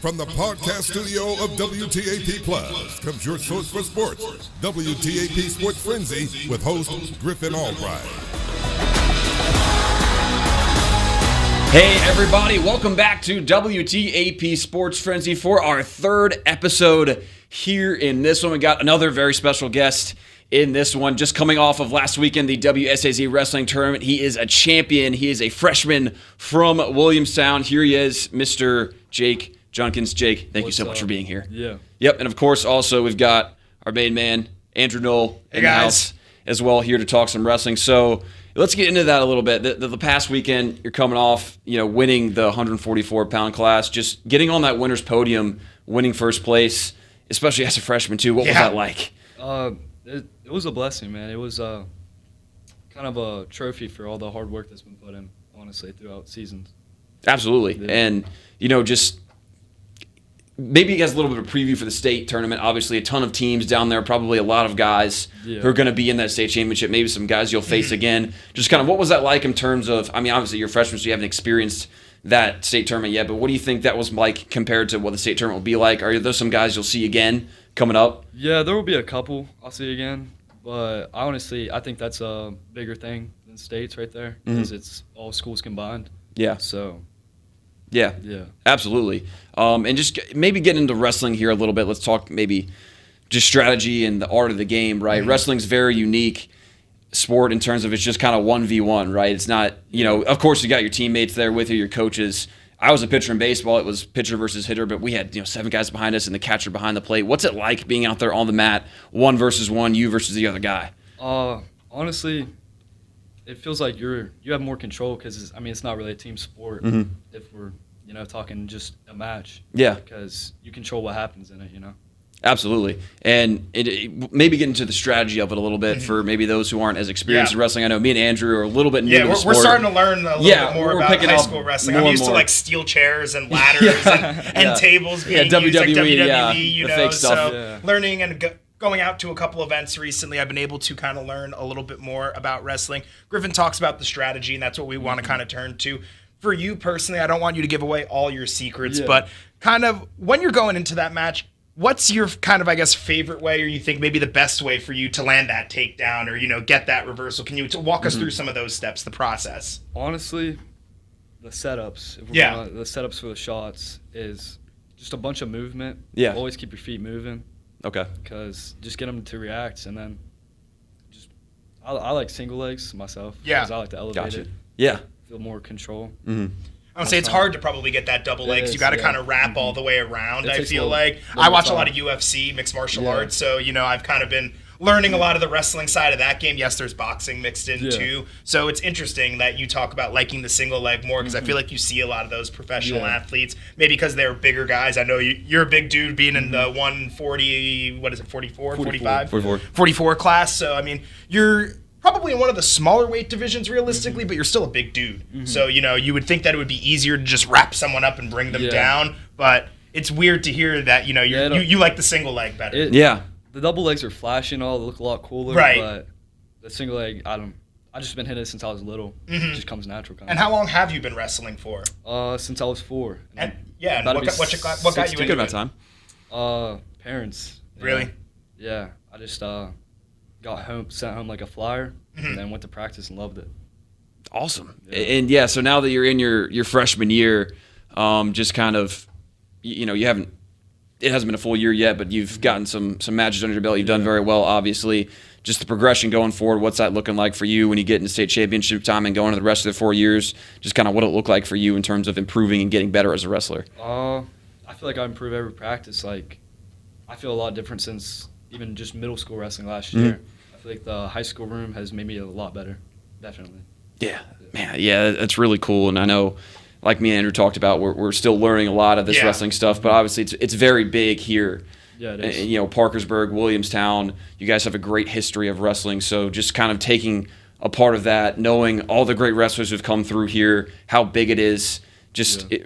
From the podcast studio of WTAP Plus comes your source for sports, WTAP Sports Frenzy with host Griffin Albright. Hey everybody, welcome back to WTAP Sports Frenzy for our third episode here in this one. We got another very special guest in this one, just coming off of last weekend, the WSAZ Wrestling Tournament. He is a champion. He is a freshman from Williamstown. Here he is, Mr. Jake Junkins. Jake, thank you so much for being here. Yeah. Yep, and of course, also, we've got our main man, Andrew Noll, in the house as well, here to talk some wrestling. So let's get into that a little bit. The past weekend, you're coming off, winning the 144-pound class, just getting on that winner's podium, winning first place, especially as a freshman, too. What was that like? It was a blessing, man. It was kind of a trophy for all the hard work that's been put in, honestly, throughout seasons. Absolutely. Yeah. And, just maybe you guys a little bit of a preview for the state tournament. Obviously, a ton of teams down there, probably a lot of guys who are going to be in that state championship, maybe some guys you'll face again. Just kind of what was that like in terms of, obviously you're freshmen, so you haven't experienced that state tournament yet, but what do you think that was like compared to what the state tournament will be like? Are there some guys you'll see again coming up? Yeah, there will be a couple I'll see again, but honestly, I think that's a bigger thing than states right there, because it's all schools combined. Yeah. So, yeah, absolutely. And just maybe get into wrestling here a little bit. Let's talk maybe just strategy and the art of the game, right? Wrestling's very unique sport in terms of it's just kind of 1v1, right? It's not, of course you got your teammates there with you, your coaches. I was a pitcher in baseball. It was pitcher versus hitter, but we had 7 guys behind us and the catcher behind the plate. What's it like being out there on the mat, 1 versus 1, you versus the other guy? Honestly, it feels like you have more control because it's not really a team sport if we're talking just a match. Yeah, because you control what happens in it. Absolutely. And it maybe get into the strategy of it a little bit for maybe those who aren't as experienced in wrestling. I know me and Andrew are a little bit new to the sport. We're starting to learn a little bit more about high school wrestling. I'm used to like steel chairs and ladders and tables being used, like WWE, the fake stuff. So learning and going out to a couple events recently, I've been able to kind of learn a little bit more about wrestling. Griffin talks about the strategy, and that's what we want to kind of turn to. For you personally, I don't want you to give away all your secrets, but kind of when you're going into that match, what's your kind of, favorite way, or you think maybe the best way for you to land that takedown or, get that reversal? Can you walk us through some of those steps, the process? Honestly, the setups. The setups for the shots is just a bunch of movement. Yeah. Always keep your feet moving. Okay. Because just get them to react, and then I like single legs myself. Yeah. Because I like to elevate it. Yeah. Feel more control. I would say it's hard to probably get that double legs. You got to kind of wrap all the way around, I feel like. I watch a lot of UFC, mixed martial arts, so, I've kind of been learning a lot of the wrestling side of that game. Yes, there's boxing mixed in too. So it's interesting that you talk about liking the single leg more, because I feel like you see a lot of those professional athletes, maybe because they're bigger guys. I know you're a big dude being in the 140, what is it, 44, 45? 44 class. So, you're probably in one of the smaller weight divisions realistically, but you're still a big dude. So, you would think that it would be easier to just wrap someone up and bring them down, but it's weird to hear that, you like the single leg better. The double legs are flashy and all, they look a lot cooler, but the single leg, I just been hitting it since I was little. It just comes natural. And how long have you been wrestling for? Since I was 4. And what got you into it? Time? Parents. Really? Yeah. I just got sent home like a flyer, and then went to practice and loved it. Awesome. And so now that you're in your freshman year, just kind of, it hasn't been a full year yet, but you've gotten some matches under your belt. You've done very well, obviously. Just the progression going forward, what's that looking like for you when you get into state championship time and going to the rest of the 4 years? Just kind of what it look like for you in terms of improving and getting better as a wrestler? I feel like I improve every practice. Like, I feel a lot different since even just middle school wrestling last year. I feel like the high school room has made me a lot better, definitely. Yeah, man, that's really cool. And I know, like me and Andrew talked about, we're still learning a lot of this wrestling stuff, but obviously it's very big here. Yeah, it is. Parkersburg, Williamstown, you guys have a great history of wrestling, so just kind of taking a part of that, knowing all the great wrestlers who've come through here, how big it is.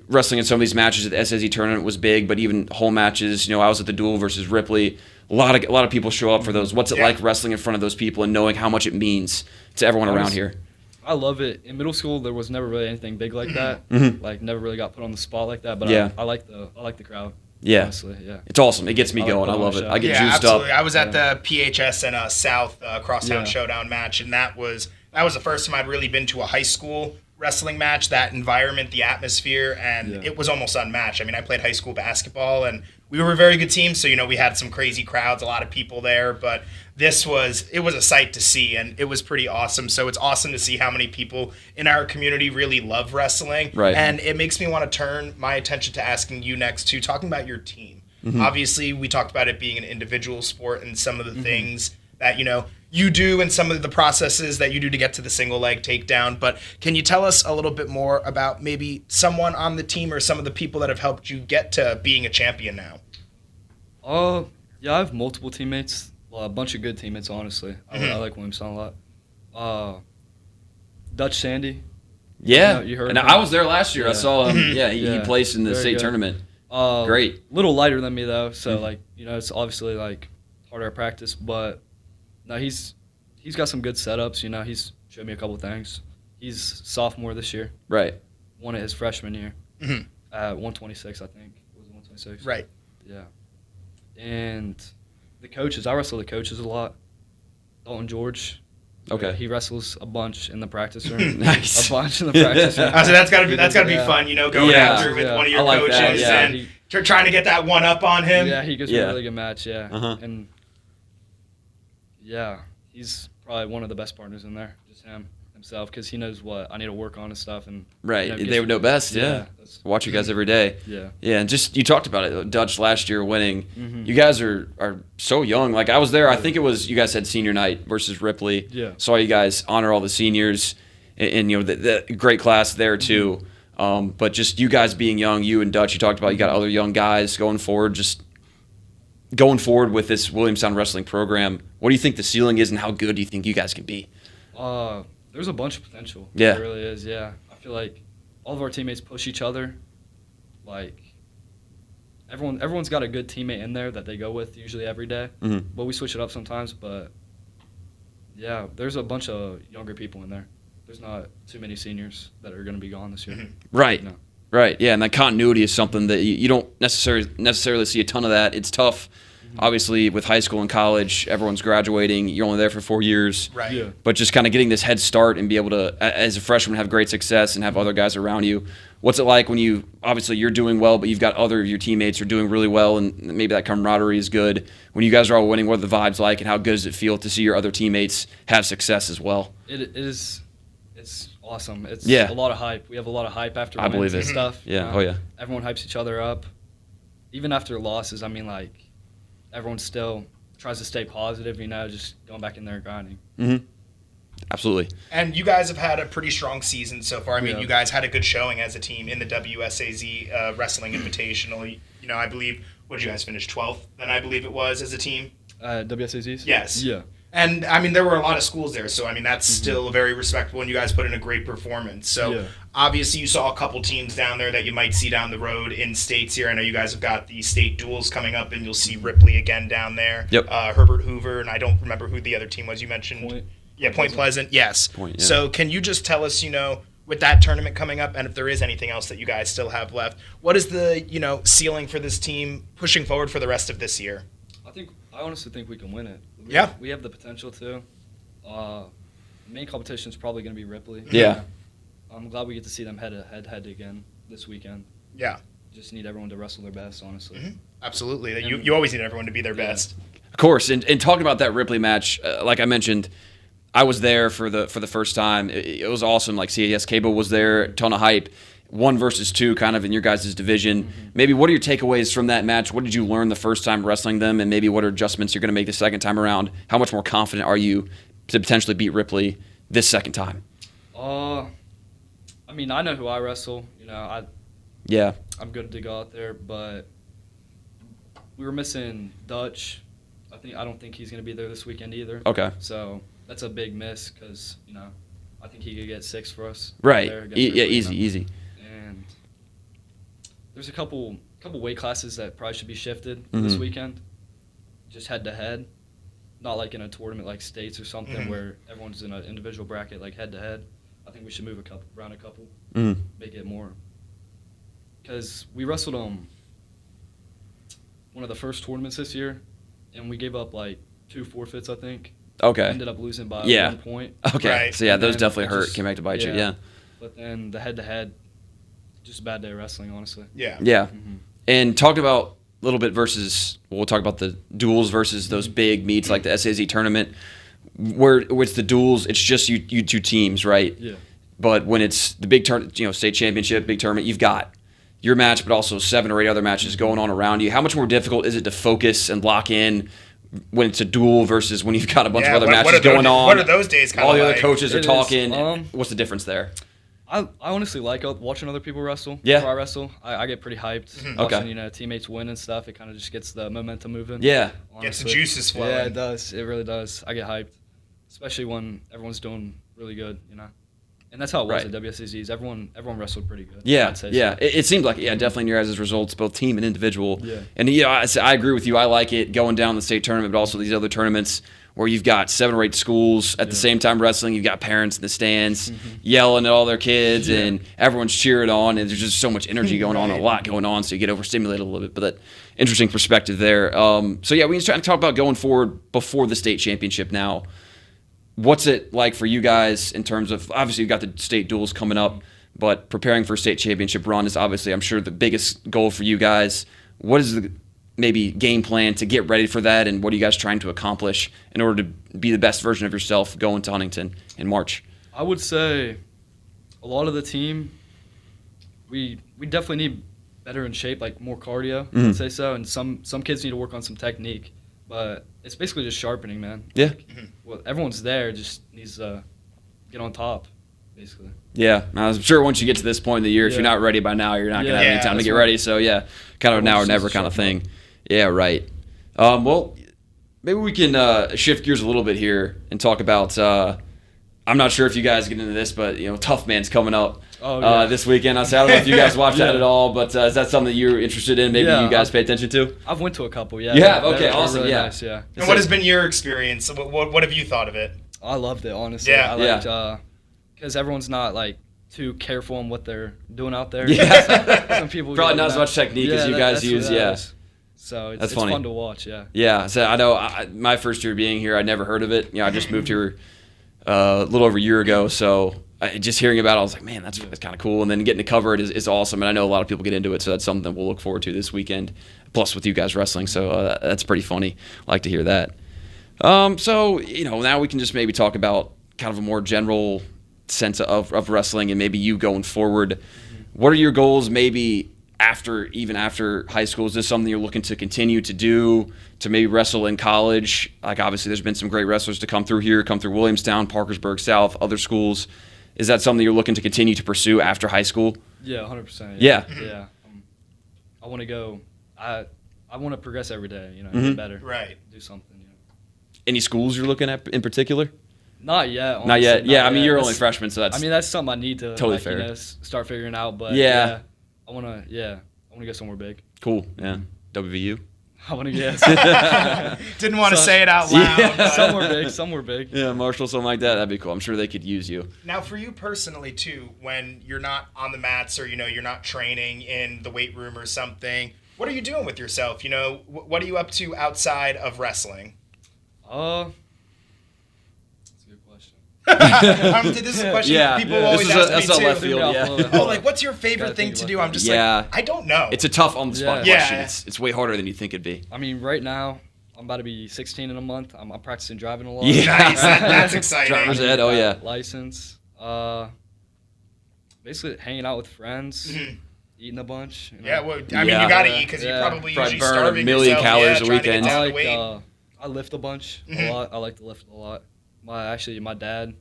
Wrestling in some of these matches at the SAZ tournament was big, but even whole matches, I was at the duel versus Ripley. A lot of people show up for those. What's it like wrestling in front of those people and knowing how much it means to everyone around here? I love it. In middle school, there was never really anything big like that. Like, never really got put on the spot like that. But I like the crowd. Yeah. Honestly, yeah. It's awesome. It gets me going. I love it. I get juiced absolutely. up. I was at the PHS and South Crosstown Showdown match, and that was the first time I'd really been to a high school wrestling match. That environment, the atmosphere, and it was almost unmatched. I mean, I played high school basketball, and we were a very good team, so we had some crazy crowds, a lot of people there, but it was a sight to see, and it was pretty awesome. So it's awesome to see how many people in our community really love wrestling. Right. And it makes me want to turn my attention to asking you next to talking about your team. Obviously, we talked about it being an individual sport and some of the things that you do and some of the processes that you do to get to the single leg takedown. But can you tell us a little bit more about maybe someone on the team or some of the people that have helped you get to being a champion now? Yeah, I have multiple teammates. Well, a bunch of good teammates, honestly. I like Williamstown a lot. Dutch Sandy. Yeah. You heard and him? I was there last year. Yeah. I saw him. He placed in the Very state good. tournament. A Great. little lighter than me, though. So, it's obviously, harder to practice. But, no, he's got some good setups. He's showed me a couple things. He's sophomore this year. Right. Won it his freshman year. At 126, I think. It was 126. Right. Yeah. And the coaches, I wrestle the coaches a lot. Dalton George. Okay. He wrestles a bunch in the practice room. Nice. A bunch in the practice room. So that's gotta be fun, going after with one of your I like coaches that, yeah. and you're trying to get that one up on him. Yeah, he gives me a really good match, yeah. And he's probably one of the best partners in there, just himself, because he knows what I need to work on and stuff. And Right. They would know best, yeah. Watch you guys every day. Yeah. Yeah, and just you talked about it, Dutch last year winning. You guys are so young. Like I was there, I think it was you guys had senior night versus Ripley. Yeah. Saw you guys honor all the seniors and the great class there too. But just you guys being young, you and Dutch, you talked about you got other young guys going forward, with this Williamstown wrestling program. What do you think the ceiling is and how good do you think you guys can be? There's a bunch of potential. Yeah. There really is, yeah. I feel like all of our teammates push each other. Like, everyone's got a good teammate in there that they go with usually every day. But we switch it up sometimes. But, yeah, there's a bunch of younger people in there. There's not too many seniors that are going to be gone this year. Right. No. Right. Yeah, and that continuity is something that you don't necessarily see a ton of that. It's tough. Obviously, with high school and college, everyone's graduating. You're only there for 4 years. Right. Yeah. But just kind of getting this head start and be able to, as a freshman, have great success and have other guys around you. What's it like when you're doing well, but you've got other of your teammates are doing really well, and maybe that camaraderie is good. When you guys are all winning, what are the vibes like, and how good does it feel to see your other teammates have success as well? It is. It's awesome. It's Yeah. a lot of hype. We have a lot of hype after I wins believe and it. stuff. Yeah. Oh, yeah. Everyone hypes each other up. Even after losses, everyone still tries to stay positive, just going back in there and grinding. Absolutely. And you guys have had a pretty strong season so far. I mean, Yeah. you guys had a good showing as a team in the WSAZ Wrestling Invitational. I believe, what did you guys finish, 12th? Then I believe it was as a team. WSAZs? Yes. Yeah. And, there were a lot of schools there, so, that's still very respectable, and you guys put in a great performance. So, obviously, you saw a couple teams down there that you might see down the road in states here. I know you guys have got the state duels coming up, and you'll see Ripley again down there. Yep. Herbert Hoover, and I don't remember who the other team was you mentioned. Point. Yeah, Point Pleasant, yes. Point, yeah. So, can you just tell us, with that tournament coming up, and if there is anything else that you guys still have left, what is the, ceiling for this team pushing forward for the rest of this year? I honestly think we can win it. We have the potential to. The main competition is probably going to be Ripley. Yeah. I'm glad we get to see them head to head again this weekend. Yeah. Just need everyone to wrestle their best, honestly. Absolutely. You always need everyone to be their best. Of course. And talking about that Ripley match, like I mentioned, I was there for the first time. It was awesome. Like CAS Cable was there, a ton of hype. 1 versus 2 kind of in your guys' division. Maybe what are your takeaways from that match? What did you learn the first time wrestling them, and maybe what are adjustments you're going to make the second time around? How much more confident are you to potentially beat Ripley this second time? I know who I wrestle. I'm good to go out there, but we were missing Dutch. I don't think he's going to be there this weekend either. Okay. So that's a big miss because, I think he could get 6 for us. Right. There against Ripley, Easy. And there's a couple weight classes that probably should be shifted this weekend, just head to head, not like in a tournament like states or something where everyone's in an individual bracket like head to head. I think we should move around a couple, Mm. make it more. Because we wrestled one of the first tournaments this year, and we gave up like 2 forfeits, I think. Okay. Ended up losing by 1 point. Okay. Right. So, yeah, those And definitely it hurt. just- Came back to bite you. yeah. Yeah. But then the head-to-head, just a bad day of wrestling, honestly. Yeah. Yeah. Mhm. And talk about a little bit versus, we'll talk about the duels versus those big meets like the SAZ tournament, where it's the duels, it's just you 2 teams, right? Yeah. But when it's the big state championship, big tournament, you've got your match, but also 7 or 8 other matches going on around you. How much more difficult is it to focus and lock in when it's a duel versus when you've got a bunch of other matches going on? What are those days kind All of the like? other coaches are It is, talking. um, What's the difference there? I honestly like watching other people wrestle. Yeah. Before I wrestle, I get pretty hyped. Okay. Watching, teammates win and stuff. It kind of just gets the momentum moving. Yeah. Gets the honestly. juices flowing. Yeah, it does. It really does. I get hyped, especially when everyone's doing really good, And that's how it was Right. at WSAZs. Everyone wrestled pretty good. Yeah, I'd say yeah. so. It seemed like, definitely in your guys' results, both team and individual. Yeah. And I agree with you. I like it going down the state tournament, but also these other tournaments where you've got 7 or 8 schools at the same time wrestling. You've got parents in the stands yelling at all their kids, and everyone's cheering on, and there's just so much energy going on, a lot going on, so you get overstimulated a little bit. But that interesting perspective there. So yeah, we can try to talk about going forward before the state championship now. What's it like for you guys in terms of, obviously you've got the state duels coming up, but preparing for a state championship run is obviously, I'm sure, the biggest goal for you guys. What is the maybe game plan to get ready for that, and what are you guys trying to accomplish in order to be the best version of yourself going to Huntington in March? I would say a lot of the team, we definitely need better in shape, like more cardio, I'd say so. And some kids need to work on some technique. But it's basically just sharpening, man. Yeah. Well, everyone's there, just needs to get on top, basically. Yeah, I'm sure once you get to this point in the year, if Yeah. you're not ready by now, you're not going to have Yeah, any time to that's get right. ready. So, yeah, kind of a now or never kind of thing. Yeah, right. Well, maybe we can shift gears a little bit here and talk about I'm not sure if you guys get into this, but, Tough Man's coming up this weekend. I don't know if you guys watch that at all, but is that something that you're interested in? Maybe you guys pay attention to? I've went to a couple, yeah. You have? They're- Okay, they're awesome, really yeah. nice, yeah. And what has been your experience? What have you thought of it? I loved it, honestly. Yeah. I liked, because everyone's not, too careful on what they're doing out there. Yeah. Some people Probably get not as mad. much technique as you guys that's what use, that yeah. is. So it's That's funny. fun to watch, yeah. Yeah, so I know my first year being here, I'd never heard of it. I just moved here a little over a year ago, so just hearing about it, I was like, man, that's kind of cool. And then getting to cover it is awesome, and I know a lot of people get into it, so that's something that we'll look forward to this weekend, plus with you guys wrestling, so that's pretty funny. I like to hear that. So, now we can just maybe talk about kind of a more general sense of wrestling and maybe you going forward. What are your goals maybe even after high school? Is this something you're looking to continue to do, to maybe wrestle in college? Like, obviously, there's been some great wrestlers to come through Williamstown, Parkersburg South, other schools. Is that something you're looking to continue to pursue after high school? Yeah, 100%. Yeah. Yeah. I want to go. I want to progress every day, Mm-hmm. get better. Right. Do something, Any schools you're looking at in particular? Not yet. Honestly, Not yet. Yeah, I mean, you're That's- only a freshman, so that's that's something I need to Totally fair. Start figuring out. But Yeah. I want to go somewhere big. cool. Yeah. WVU. I want to get Didn't want to So- say it out loud. Yeah. but- somewhere big. Yeah, Marshall, something like that. That'd be cool. I'm sure they could use you. Now, for you personally, too, when you're not on the mats or, you're not training in the weight room or something, what are you doing with yourself? What are you up to outside of wrestling? That's a good question. This is a question Yeah. people Yeah. always This is ask that's me, a too. left field, yeah. Oh, like, what's your favorite Gotta thing think to about do? that. I'm just Yeah. like, I don't know. It's a tough on-the-spot Yeah. question. Yeah. It's way harder than you think it'd be. I mean, right now I'm about to be 16 in a month. I'm practicing driving a lot. Yeah. Nice. That's exciting. Driver's ed, oh yeah. License. Basically hanging out with friends, eating a bunch. Yeah, well, I mean, Yeah. you got to eat because Yeah. you're probably Probably usually burn a starving million yourself. calories a trying to get weekend. down I to weight. I lift a bunch a lot. I like to lift a lot. My dad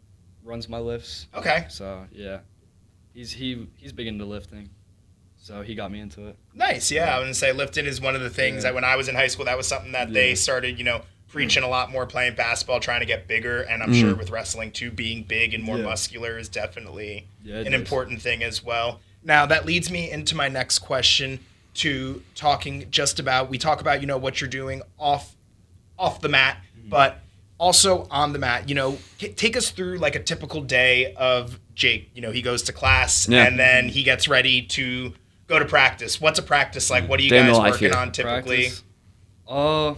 runs my lifts. Okay. So yeah, he's big into lifting. So he got me into it. Nice. Yeah, I was going to say lifting is one of the things that when I was in high school, that was something that they started, preaching a lot more, playing basketball, trying to get bigger. And I'm sure with wrestling, too, being big and more muscular is definitely It an is. important thing as well. Now, that leads me into my next question to talking just about, we talk about, what you're doing off the mat, but Also on the mat, take us through like a typical day of Jake. He goes to class and then he gets ready to go to practice. What's a practice like? What are you guys working on typically? Right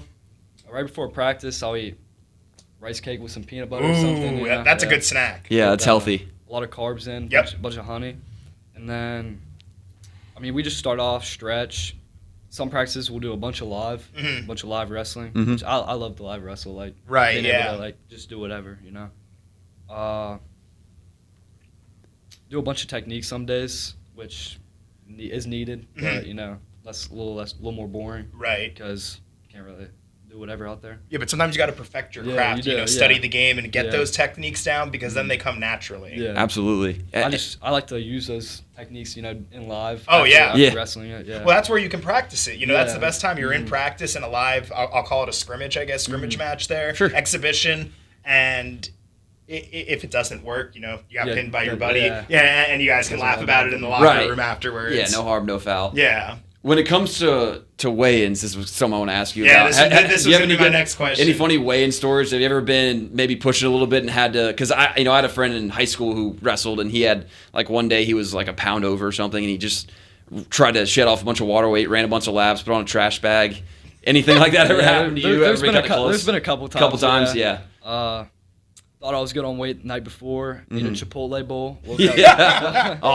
before practice, I'll eat rice cake with some peanut butter or something. That's a good snack. Yeah, it's healthy. A lot of carbs in, bunch of honey. And then, we just start off, stretch. Some practices we'll do a bunch of live wrestling. Which I love to live wrestle, being able to just do whatever, do a bunch of techniques some days, which is needed, but that's a little more boring, right? Because you can't really do whatever out there. Yeah, but sometimes you got to perfect your craft. Study the game and get those techniques down because then they come naturally. Yeah, absolutely. I like to use those techniques, in live. After wrestling it. Yeah. Well, that's where you can practice it. That's the best time. You're in practice in a live. I'll call it a scrimmage, I guess, scrimmage match there, exhibition, and if it doesn't work, you got pinned by your buddy, and you guys can laugh about it in the locker room afterwards. Yeah, no harm, no foul. Yeah. When it comes to weigh-ins, this was something I want to ask you about. This was going to be my next question. Any funny weigh-in stories? Have you ever been maybe pushing a little bit and had to? Because I had a friend in high school who wrestled, and he had one day he was a pound over or something, and he just tried to shed off a bunch of water weight, ran a bunch of laps, put on a trash bag. Anything like that ever happened to you? There's been a couple times. Yeah. Thought I was good on weight the night before. Eat a Chipotle bowl. Oh,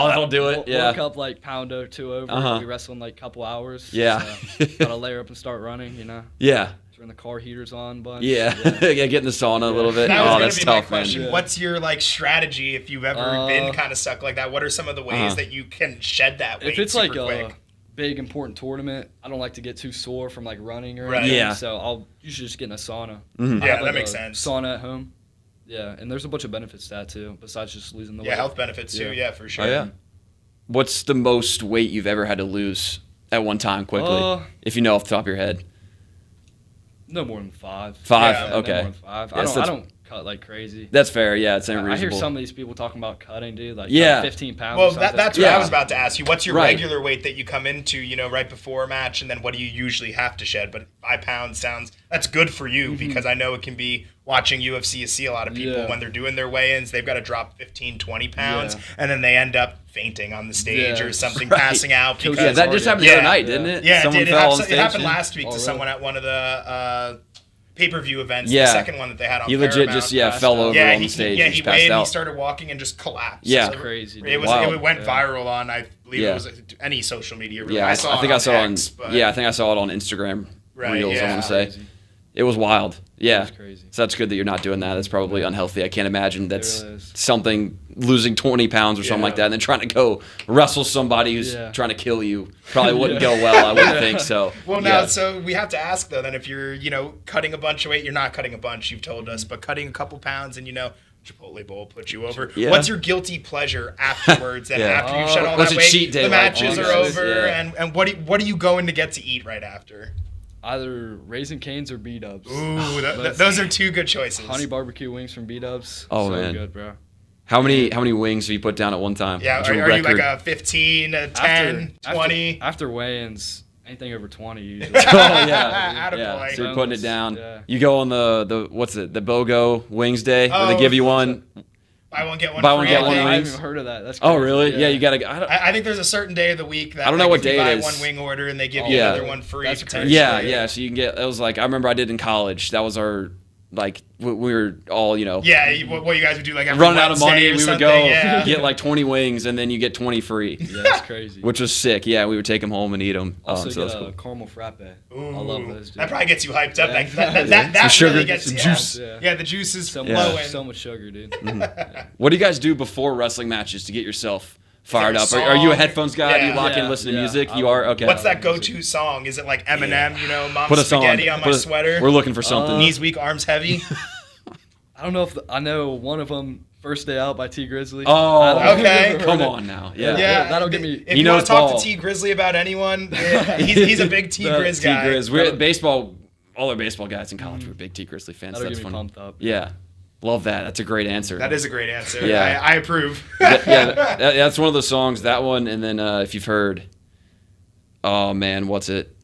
that'll do it. Woke up pound or two over. We wrestled in a couple hours. Yeah. So, gotta layer up and start running. Yeah. Turn the car heaters on a bunch. Yeah. Get in the sauna a little bit. That's tough, my question. man. What's your strategy if you've ever been kind of stuck like that? What are some of the ways that you can shed that weight? If it's quick? a big important tournament, I don't like to get too sore from running or right. anything. Yeah. So I'll usually just get in a sauna. Mm-hmm. Yeah, that makes sense. Sauna at home. Yeah, and there's a bunch of benefits to that too, besides just losing the weight. Yeah, health benefits too. Yeah, for sure. Oh, yeah. What's the most weight you've ever had to lose at one time quickly, if you know off the top of your head? No more than 5. 5? Yeah, okay. No more than 5. I don't cut like crazy. That's fair. Yeah, it's unreasonable. I hear some of these people talking about cutting, dude. 15 pounds. Well, that's what I was about to ask you. What's your right. regular weight that you come into, right before a match, and then what do you usually have to shed? But 5 pounds that's good for you because I know it can be watching UFC. You see a lot of people when they're doing their weigh-ins, they've got to drop 15, 20 pounds, and then they end up fainting on the stage or something, passing out. Because that just happened the other night, didn't it? Yeah, Someone it fell on did. stage. It happened last week to someone at one of the pay-per-view events, the second one that they had on He Paramount. legit just fell over on the stage. Yeah, he weighed and out. he started walking and just collapsed. Yeah, that's crazy. It went viral on, I believe it was any social media. Really. Yeah, I think I saw it on Instagram Reels. Yeah. I want to say it was wild. Yeah, it was crazy. So that's good that you're not doing that. That's probably unhealthy. I can't imagine that's something losing 20 pounds or something like that, and then trying to go wrestle somebody who's trying to kill you. Probably wouldn't go well. I wouldn't think so. Well, now, so we have to ask though. Then, if you're, cutting a bunch of weight, you're not cutting a bunch. You've told us, but cutting a couple pounds, and Chipotle bowl put you over. Yeah. What's your guilty pleasure afterwards? And after you've shed all what's that a weight, cheat day the matches are over, and what are you going to get to eat right after? Either Raising Cane's or B-Dubs. Ooh, those are 2 good choices. Honey barbecue wings from B-Dubs. Oh, so man. good, bro. How many wings have you put down at one time? Yeah, are you like a 15, a 10, 20? After weigh-ins, anything over 20 usually. Attaboy. So you're putting it down. Yeah. You go on the BOGO Wings Day where they give you one. Buy one, get one Buy free. one, get one I wings. haven't even heard of that. That's crazy. Oh, really? Yeah, you got to. I think there's a certain day of the week that I don't know what if you day buy it is. one wing order and they give you another one free. That's potentially. crazy. Yeah. So you can get. It was I remember I did in college. That was our we were all Yeah, what you guys would do every running out of Wednesday money. or We would something. go get 20 wings and then you get 20 free. Yeah, that's crazy. Which was sick. Yeah, we would take them home and eat them. Also so that's cool. caramel frappe. Ooh, I love those, dude. That probably gets you hyped up. Yeah. That sugar, really gets some you. juice. Yeah, the juice is So flowing. much sugar, dude. Mm-hmm. What do you guys do before wrestling matches to get yourself fired up? Is there a Are you a song? headphones guy? Do you lock in Yeah. and listen to Yeah. music? You are? Okay. What's that go-to song? Is it like Eminem, Mom's Put a song spaghetti on my sweater? We're looking for something. Knees weak, arms heavy. I don't know if I know one of them. First Day Out by T Grizzly. Oh, okay. Come on now. Yeah. That'll get me. If He you want knows to talk ball. to T Grizzly about anyone, he's a big T Grizz guy. T-Grizz. We're baseball. All our baseball guys in college were big T Grizzly fans. That'll That's get me funny. pumped up. Yeah. Love that. That's a great answer. That is a great answer. Yeah. I approve. That's one of the songs. That one, and then if you've heard, oh man, what's it?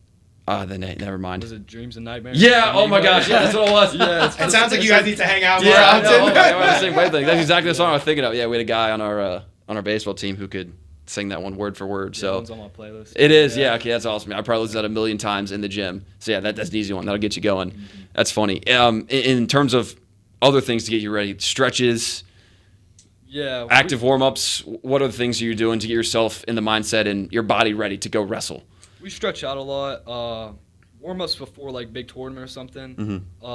Never mind. Was it Dreams and Nightmares? Yeah. Oh my gosh. Yeah, that's what it was. Yeah. It sounds like you guys need to hang out more Yeah. often. I know. We're on the same wavelength. That's exactly the song I was thinking of. Yeah, we had a guy on our baseball team who could sing that one word for word. Yeah, So one's on my playlist. it is. Yeah. Okay, that's awesome. I probably listened to that 1,000,000 times in the gym. So yeah, that's an easy one. That'll get you going. Mm-hmm. That's funny. In terms of other things to get you ready, stretches. Yeah. Active warm-ups, what are the things you're doing to get yourself in the mindset and your body ready to go wrestle? We stretch out a lot. Warm-ups before, like, big tournament or something. Mm-hmm.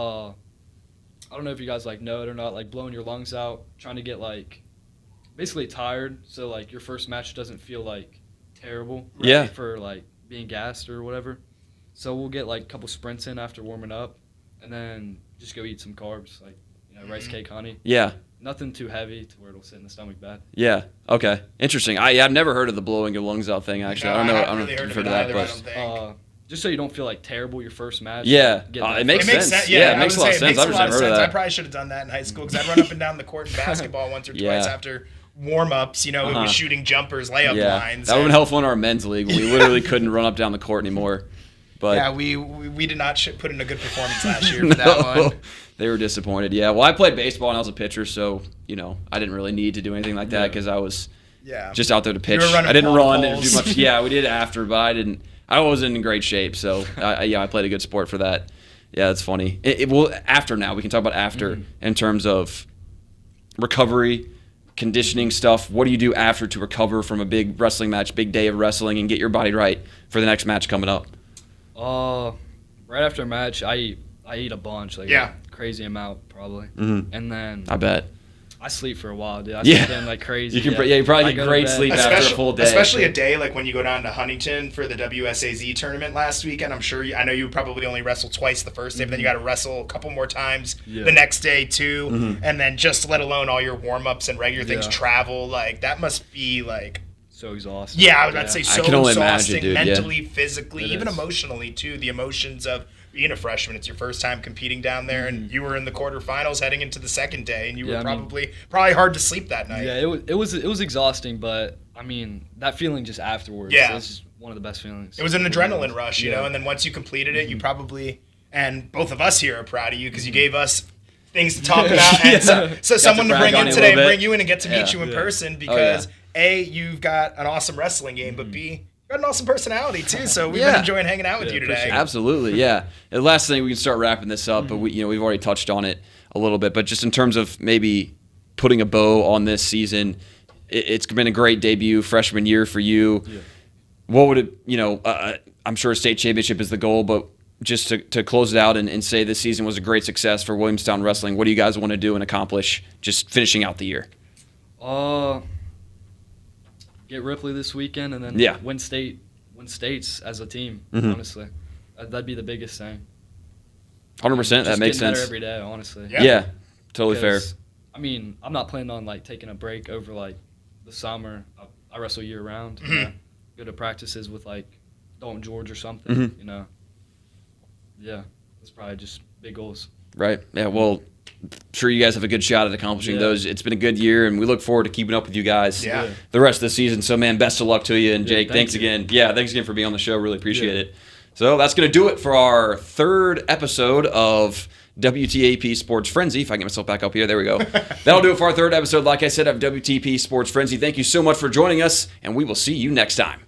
I don't know if you guys, like, know it or not, like, blowing your lungs out, trying to get, like, basically tired so, like, your first match doesn't feel, like, terrible. Right? Yeah. For, like, being gassed or whatever. So we'll get, like, a couple sprints in after warming up and then just go eat some carbs, like, rice cake, honey. Yeah. Nothing too heavy to where it'll sit in the stomach bad. Yeah. Okay. Interesting. I've never heard of the blowing your lungs out thing. Actually, No, I don't know. I I don't know haven't if really you've heard heard of of it that, either, I but don't think. Just so you don't feel like terrible your first match. yeah, get that it makes first- sense. Yeah, it makes a lot of sense. I've just never heard of I that. probably should have done that in high school because I'd run up and down the court in basketball once or twice after warm-ups. It was shooting jumpers, layup lines. That would have been helpful in our men's league when we literally couldn't run up down the court anymore. But yeah, we did not put in a good performance last year for that one. They were disappointed. Yeah, well, I played baseball and I was a pitcher, so I didn't really need to do anything like that because I was just out there to pitch. You were running I didn't run, poles. didn't do much. Yeah, we did after, but I didn't. I wasn't in great shape, so I played a good sport for that. Yeah, that's funny. Well, after now we can talk about after in terms of recovery, conditioning stuff. What do you do after to recover from a big wrestling match, big day of wrestling, and get your body right for the next match coming up? Right after a match, I eat a bunch, like a crazy amount probably, and then I bet I sleep for a while, dude. I sleep in like crazy. You probably get great sleep after a full day, especially a day like when you go down to Huntington for the WSAZ tournament last weekend. I know you probably only wrestled twice the first day, but then you got to wrestle a couple more times the next day too, and then just let alone all your warm ups and regular things, travel, like that must be like. So exhausting. Yeah, I was about to say so I can only exhausting, imagine, dude, mentally, physically, even emotionally too. The emotions of being a freshman, it's your first time competing down there, and you were in the quarterfinals heading into the second day, and you were probably hard to sleep that night. Yeah, it was exhausting, but I mean that feeling just afterwards. Yeah, it's just one of the best feelings. It was an adrenaline rush, you know, and then once you completed it, you probably, and both of us here are proud of you because you gave us things to talk about, and so someone to bring in today and bring you in and get to meet you in person because. A, you've got an awesome wrestling game, but B, you've got an awesome personality too. So we've been enjoying hanging out with you today. Absolutely, yeah. And the last thing, we can start wrapping this up, but we've already touched on it a little bit. But just in terms of maybe putting a bow on this season, it's been a great debut freshman year for you. Yeah. What would it? I'm sure a state championship is the goal, but just to close it out and say this season was a great success for Williamstown Wrestling. What do you guys want to do and accomplish just finishing out the year? Get Ripley this weekend and then win states as a team. Honestly, that'd be the biggest thing. 100%. That makes sense. Better every day, honestly. Yeah, totally fair. I mean, I'm not planning on like taking a break over like the summer. I wrestle year round. Go to practices with like Dalton George or something. Yeah, that's probably just big goals. Right. Yeah. Well, I'm sure you guys have a good shot at accomplishing those. It's been a good year, and we look forward to keeping up with you guys the rest of the season. So, man, best of luck to you. And, Jake, thanks again. Yeah, thanks again for being on the show. Really appreciate it. So that's going to do it for our third episode of WTAP Sports Frenzy. If I can get myself back up here. There we go. That'll do it for our third episode, like I said, of WTP Sports Frenzy. Thank you so much for joining us, and we will see you next time.